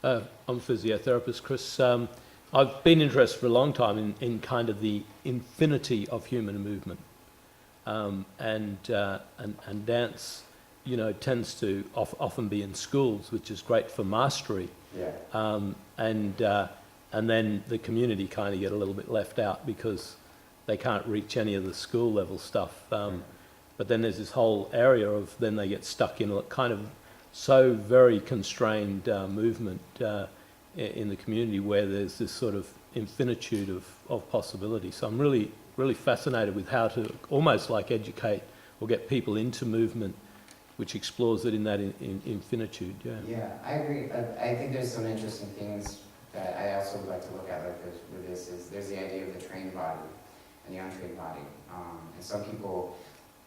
I'm a physiotherapist, Chris. I've been interested for a long time in kind of the infinity of human movement, and dance, you know, tends to often be in schools, which is great for mastery. Yeah. And then the community kind of get a little bit left out because they can't reach any of the school level stuff. But then there's this whole area of then they get stuck in a kind of so very constrained movement in the community where there's this sort of infinitude of possibility. So I'm really, really fascinated with how to almost like educate or get people into movement which explores it in that infinitude. Yeah. Yeah, I agree. I think there's some interesting things that I also would like to look at with this is there's the idea of the trained body and the untrained body. And some people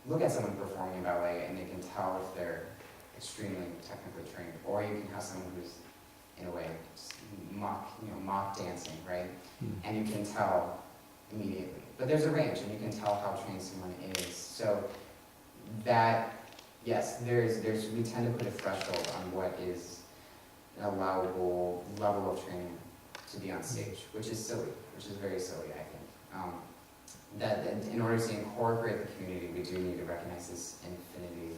look at someone performing ballet and they can tell if they're extremely technically trained, or you can have someone who's in a way mock dancing, right? And you can tell immediately. But there's a range, and you can tell how trained someone is. So that, yes, we tend to put a threshold on what is an allowable level of training to be on stage, which is silly, which is very silly, I think. That in order to incorporate the community, we do need to recognize this infinity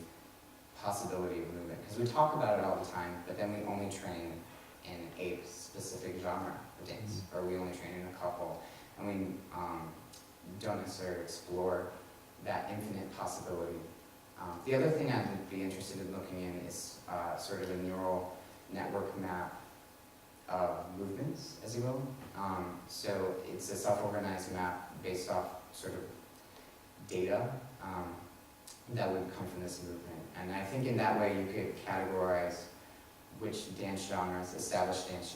possibility of movement. Because we talk about it all the time, but then we only train in a specific genre of dance, or we only train in a couple, and we don't necessarily explore that infinite possibility. The other thing I'd be interested in looking in is sort of a neural network map of movements, as you will. So it's a self-organized map based off sort of data that would come from this movement. And I think in that way you could categorize which dance genres, established dance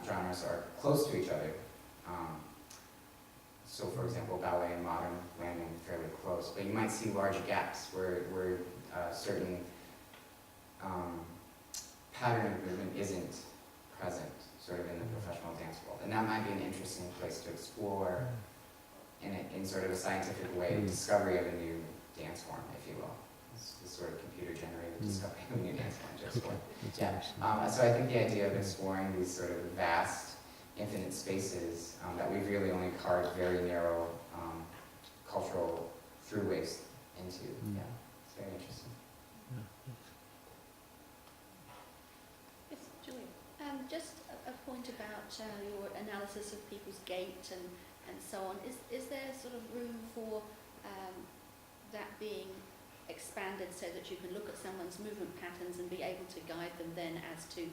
genres, are close to each other. So for example, ballet and modern landing fairly close, but you might see large gaps where certain pattern of movement isn't present sort of in the professional dance world. And that might be an interesting place to explore in sort of a scientific way, discovery of a new dance form, if you will. This sort of computer-generated discovery of a new dance form, just for. Yeah. So I think the idea of exploring these sort of vast, infinite spaces that we've really only carved very narrow cultural throughways into. Yeah, it's very interesting. Yes, Julia. Just a point about your analysis of people's gait and so on. Is there sort of room for that being expanded so that you can look at someone's movement patterns and be able to guide them then as to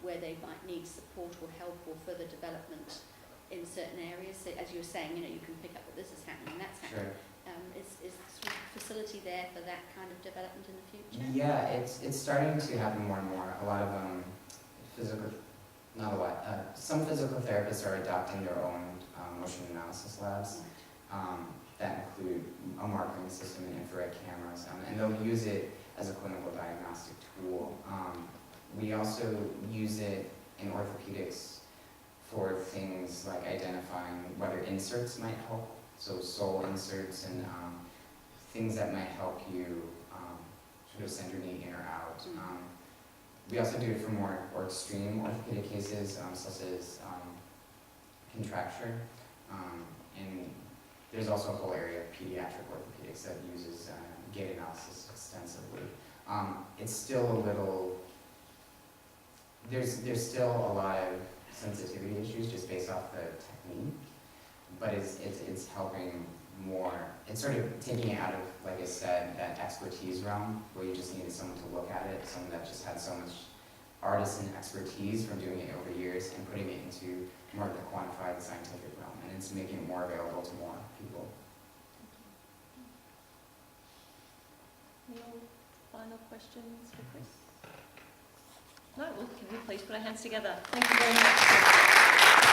where they might need support or help or further development in certain areas? So as you were saying, you can pick up that this is happening and that's happening. Sure. Is sort of facility there for that kind of development in the future? Yeah, it's starting to happen more and more. A lot of some physical therapists are adopting their own motion analysis labs that include a marking system and infrared cameras, and they'll use it as a clinical diagnostic tool. We also use it in orthopedics for things like identifying whether inserts might help, so sole inserts and things that might help you sort of send your knee in or out. We also do it for more extreme orthopedic cases, such as contracture. And there's also a whole area of pediatric orthopedics that uses gait analysis extensively. It's still a little, there's still a lot of sensitivity issues just based off the technique, but it's helping more. It's sort of taking it out of, like I said, that expertise realm where you just needed someone to look at it, someone that just had so much artisan expertise from doing it over years, and putting it into more of the quantified scientific realm, and it's making it more available to more people. Any final questions for Chris? No, well, can we please put our hands together? Thank you very much.